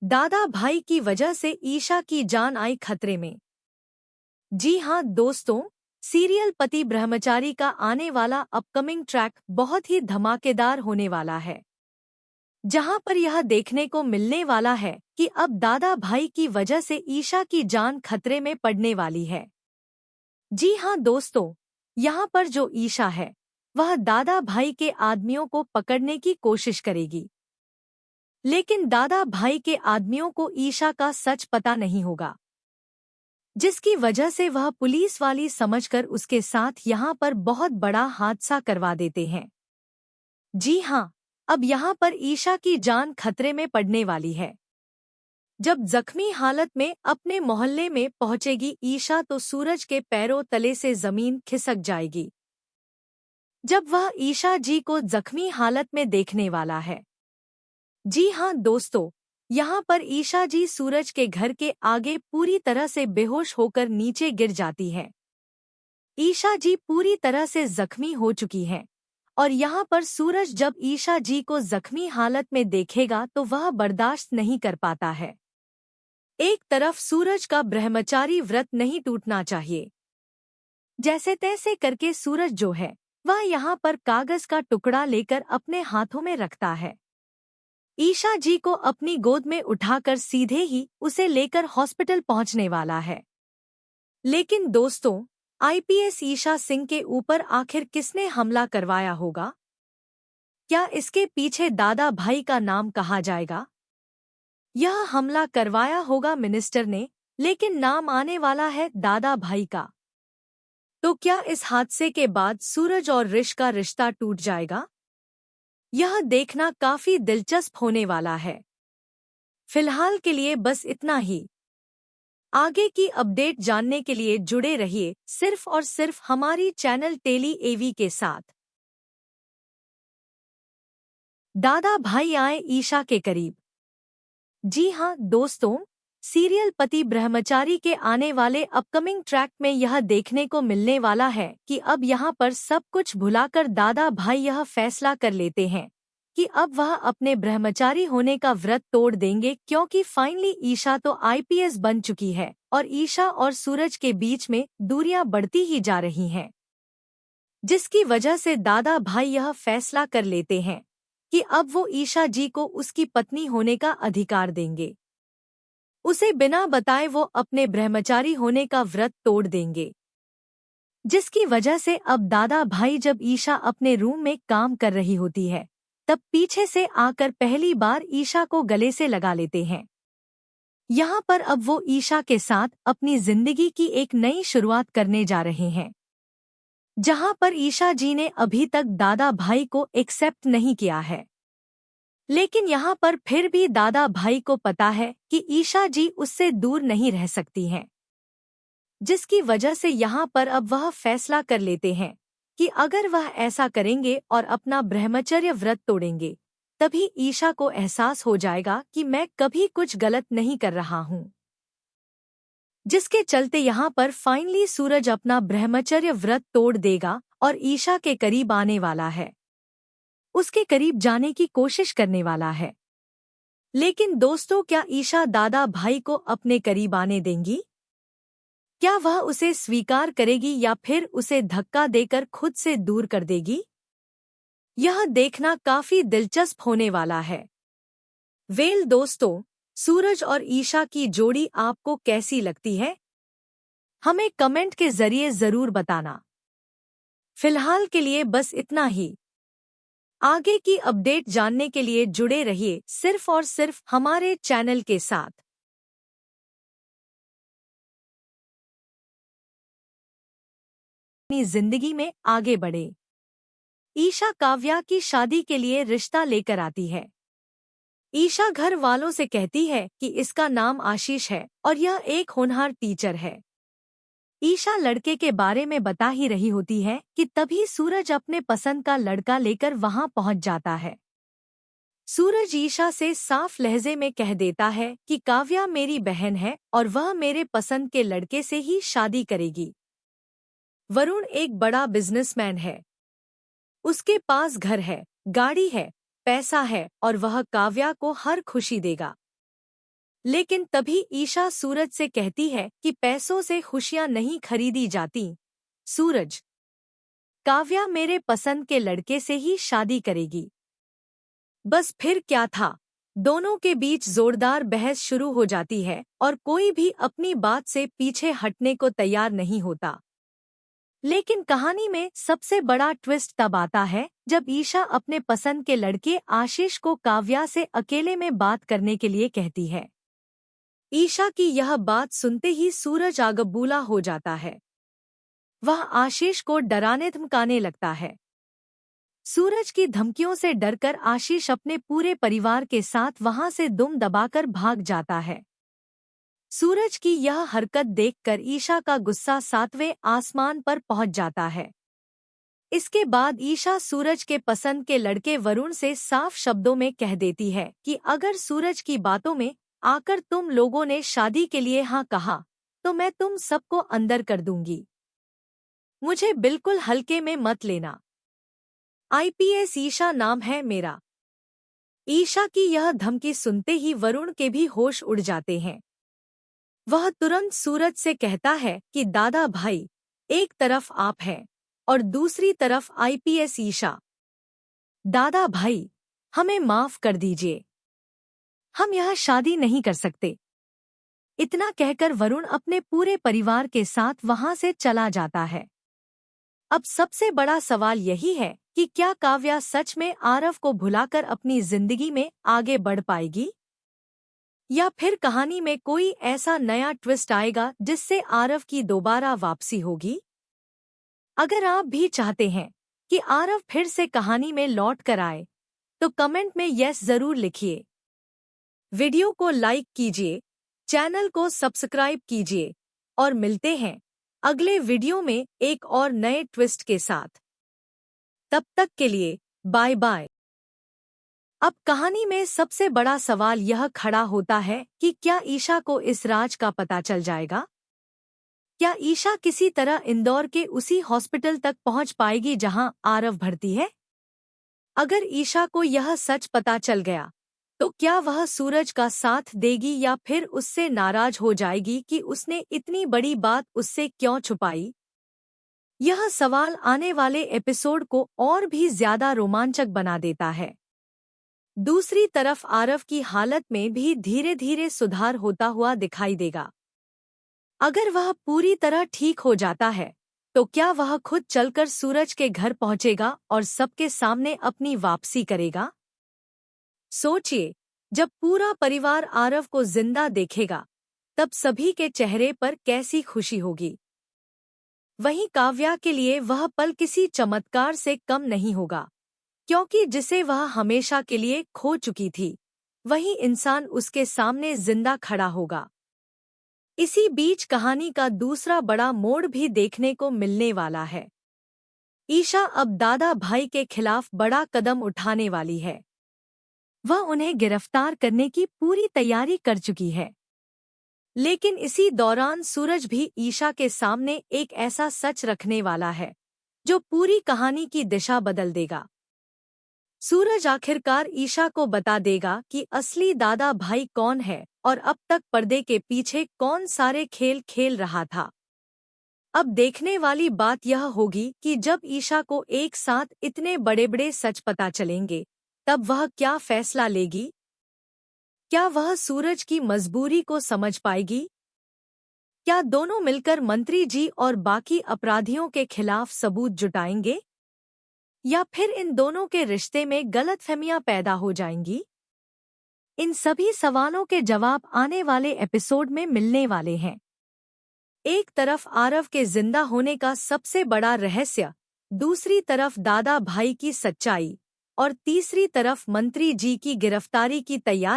दादा भाई की वजह से ईशा की जान आई खतरे में। जी हाँ दोस्तों, सीरियल पति ब्रह्मचारी का आने वाला अपकमिंग ट्रैक बहुत ही धमाकेदार होने वाला है, जहां पर यह देखने को मिलने वाला है कि अब दादा भाई की वजह से ईशा की जान खतरे में पड़ने वाली है। जी हाँ दोस्तों, यहाँ पर जो ईशा है वह दादा भाई के आदमियों को पकड़ने की कोशिश करेगी, लेकिन दादा भाई के आदमियों को ईशा का सच पता नहीं होगा, जिसकी वजह से वह पुलिस वाली समझकर उसके साथ यहाँ पर बहुत बड़ा हादसा करवा देते हैं। जी हाँ, अब यहाँ पर ईशा की जान खतरे में पड़ने वाली है। जब जख्मी हालत में अपने मोहल्ले में पहुंचेगी ईशा तो सूरज के पैरों तले से जमीन खिसक जाएगी। जब वह ईशा जी को जख्मी हालत में देखने वाला है। जी हाँ दोस्तों, यहाँ पर ईशा जी सूरज के घर के आगे पूरी तरह से बेहोश होकर नीचे गिर जाती है। ईशा जी पूरी तरह से जख्मी हो चुकी हैं और यहाँ पर सूरज जब ईशा जी को जख्मी हालत में देखेगा तो वह बर्दाश्त नहीं कर पाता है। एक तरफ सूरज का ब्रह्मचारी व्रत नहीं टूटना चाहिए। जैसे तैसे करके सूरज जो है वह यहाँ पर कागज का टुकड़ा लेकर अपने हाथों में रखता है। ईशा जी को अपनी गोद में उठाकर सीधे ही उसे लेकर हॉस्पिटल पहुंचने वाला है। लेकिन दोस्तों, आईपीएस ईशा सिंह के ऊपर आखिर किसने हमला करवाया होगा? क्या इसके पीछे दादा भाई का नाम कहा जाएगा? यह हमला करवाया होगा मिनिस्टर ने, लेकिन नाम आने वाला है दादा भाई का। तो क्या इस हादसे के बाद सूरज और ऋष का रिश्ता टूट जाएगा? यह देखना काफी दिलचस्प होने वाला है। फिलहाल के लिए बस इतना ही। आगे की अपडेट जानने के लिए जुड़े रहिए सिर्फ और सिर्फ हमारी चैनल टेली एवी के साथ। दादा भाई आए ईशा के करीब। जी हाँ दोस्तों, सीरियल पति ब्रह्मचारी के आने वाले अपकमिंग ट्रैक में यह देखने को मिलने वाला है कि अब यहाँ पर सब कुछ भुलाकर दादा भाई यह फैसला कर लेते हैं कि अब वह अपने ब्रह्मचारी होने का व्रत तोड़ देंगे, क्योंकि फाइनली ईशा तो आईपीएस बन चुकी है और ईशा और सूरज के बीच में दूरियां बढ़ती ही जा रही हैं, जिसकी वजह से दादा भाई यह फैसला कर लेते हैं कि अब वो ईशा जी को उसकी पत्नी होने का अधिकार देंगे। उसे बिना बताए वो अपने ब्रह्मचारी होने का व्रत तोड़ देंगे, जिसकी वजह से अब दादा भाई जब ईशा अपने रूम में काम कर रही होती है तब पीछे से आकर पहली बार ईशा को गले से लगा लेते हैं। यहाँ पर अब वो ईशा के साथ अपनी जिंदगी की एक नई शुरुआत करने जा रहे हैं, जहाँ पर ईशा जी ने अभी तक दादा भाई को एक्सेप्ट नहीं किया है। लेकिन यहाँ पर फिर भी दादा भाई को पता है कि ईशा जी उससे दूर नहीं रह सकती हैं, जिसकी वजह से यहाँ पर अब वह फैसला कर लेते हैं कि अगर वह ऐसा करेंगे और अपना ब्रह्मचर्य व्रत तोड़ेंगे तभी ईशा को एहसास हो जाएगा कि मैं कभी कुछ गलत नहीं कर रहा हूँ, जिसके चलते यहाँ पर फाइनली सूरज अपना ब्रह्मचर्य व्रत तोड़ देगा और ईशा के करीब आने वाला है, उसके करीब जाने की कोशिश करने वाला है। लेकिन दोस्तों, क्या ईशा दादा भाई को अपने करीब आने देंगी? क्या वह उसे स्वीकार करेगी या फिर उसे धक्का देकर खुद से दूर कर देगी? यह देखना काफी दिलचस्प होने वाला है। वेल दोस्तों, सूरज और ईशा की जोड़ी आपको कैसी लगती है? हमें कमेंट के जरिए जरूर बताना। फिलहाल के लिए बस इतना ही। आगे की अपडेट जानने के लिए जुड़े रहिए सिर्फ और सिर्फ हमारे चैनल के साथ। अपनी जिंदगी में आगे बढ़े। ईशा काव्या की शादी के लिए रिश्ता लेकर आती है। ईशा घर वालों से कहती है कि इसका नाम आशीष है और यह एक होनहार टीचर है। ईशा लड़के के बारे में बता ही रही होती है कि तभी सूरज अपने पसंद का लड़का लेकर वहां पहुंच जाता है। सूरज ईशा से साफ लहजे में कह देता है कि काव्या मेरी बहन है और वह मेरे पसंद के लड़के से ही शादी करेगी। वरुण एक बड़ा बिजनेसमैन है, उसके पास घर है, गाड़ी है, पैसा है और वह काव्या को हर खुशी देगा। लेकिन तभी ईशा सूरज से कहती है कि पैसों से खुशियां नहीं खरीदी जाती। सूरज, काव्या मेरे पसंद के लड़के से ही शादी करेगी। बस फिर क्या था, दोनों के बीच जोरदार बहस शुरू हो जाती है और कोई भी अपनी बात से पीछे हटने को तैयार नहीं होता। लेकिन कहानी में सबसे बड़ा ट्विस्ट तब आता है जब ईशा अपने पसंद के लड़के आशीष को काव्या से अकेले में बात करने के लिए कहती है। ईशा की यह बात सुनते ही सूरज आगबूला हो जाता है। वह आशीष को डराने धमकाने लगता है। सूरज की धमकियों से डरकर आशीष अपने पूरे परिवार के साथ वहां से दुम दबाकर भाग जाता है। सूरज की यह हरकत देखकर ईशा का गुस्सा 7वें आसमान पर पहुंच जाता है। इसके बाद ईशा सूरज के पसंद के लड़के वरुण से साफ शब्दों में कह देती है कि अगर सूरज की बातों में आकर तुम लोगों ने शादी के लिए हाँ कहा तो मैं तुम सबको अंदर कर दूंगी। मुझे बिल्कुल हल्के में मत लेना। IPS ईशा नाम है मेरा। ईशा की यह धमकी सुनते ही वरुण के भी होश उड़ जाते हैं। वह तुरंत सूरज से कहता है कि दादा भाई, एक तरफ आप हैं और दूसरी तरफ IPS ईशा। दादा भाई, हमें माफ कर दीजिए, हम यह शादी नहीं कर सकते। इतना कहकर वरुण अपने पूरे परिवार के साथ वहां से चला जाता है। अब सबसे बड़ा सवाल यही है कि क्या काव्या सच में आरव को भुलाकर अपनी जिंदगी में आगे बढ़ पाएगी, या फिर कहानी में कोई ऐसा नया ट्विस्ट आएगा जिससे आरव की दोबारा वापसी होगी। अगर आप भी चाहते हैं कि आरव फिर से कहानी में लौट कर आए तो कमेंट में यस जरूर लिखिए। वीडियो को लाइक कीजिए, चैनल को सब्सक्राइब कीजिए और मिलते हैं अगले वीडियो में एक और नए ट्विस्ट के साथ। तब तक के लिए बाय बाय। अब कहानी में सबसे बड़ा सवाल यह खड़ा होता है कि क्या ईशा को इस राज का पता चल जाएगा? क्या ईशा किसी तरह इंदौर के उसी हॉस्पिटल तक पहुंच पाएगी जहां आरव भर्ती है? अगर ईशा को यह सच पता चल गया तो क्या वह सूरज का साथ देगी या फिर उससे नाराज हो जाएगी कि उसने इतनी बड़ी बात उससे क्यों छुपाई? यह सवाल आने वाले एपिसोड को और भी ज्यादा रोमांचक बना देता है। दूसरी तरफ आरव की हालत में भी धीरे धीरे सुधार होता हुआ दिखाई देगा। अगर वह पूरी तरह ठीक हो जाता है तो क्या वह खुद चलकर सूरज के घर पहुंचेगा और सबके सामने अपनी वापसी करेगा? सोचिए, जब पूरा परिवार आरव को जिंदा देखेगा तब सभी के चेहरे पर कैसी खुशी होगी। वहीं काव्या के लिए वह पल किसी चमत्कार से कम नहीं होगा, क्योंकि जिसे वह हमेशा के लिए खो चुकी थी वही इंसान उसके सामने जिंदा खड़ा होगा। इसी बीच कहानी का दूसरा बड़ा मोड़ भी देखने को मिलने वाला है। ईशा अब दादा भाई के खिलाफ बड़ा कदम उठाने वाली है। वह उन्हें गिरफ्तार करने की पूरी तैयारी कर चुकी है। लेकिन इसी दौरान सूरज भी ईशा के सामने एक ऐसा सच रखने वाला है जो पूरी कहानी की दिशा बदल देगा। सूरज आखिरकार ईशा को बता देगा कि असली दादा भाई कौन है और अब तक पर्दे के पीछे कौन सारे खेल खेल रहा था। अब देखने वाली बात यह होगी कि जब ईशा को एक साथ इतने बड़े बड़े सच पता चलेंगे तब वह क्या फैसला लेगी। क्या वह सूरज की मजबूरी को समझ पाएगी? क्या दोनों मिलकर मंत्री जी और बाकी अपराधियों के खिलाफ सबूत जुटाएंगे, या फिर इन दोनों के रिश्ते में गलतफहमियां पैदा हो जाएंगी? इन सभी सवालों के जवाब आने वाले एपिसोड में मिलने वाले हैं। एक तरफ आरव के जिंदा होने का सबसे बड़ा रहस्य, दूसरी तरफ दादा भाई की सच्चाई और तीसरी तरफ मंत्री जी की गिरफ्तारी की तैयारी।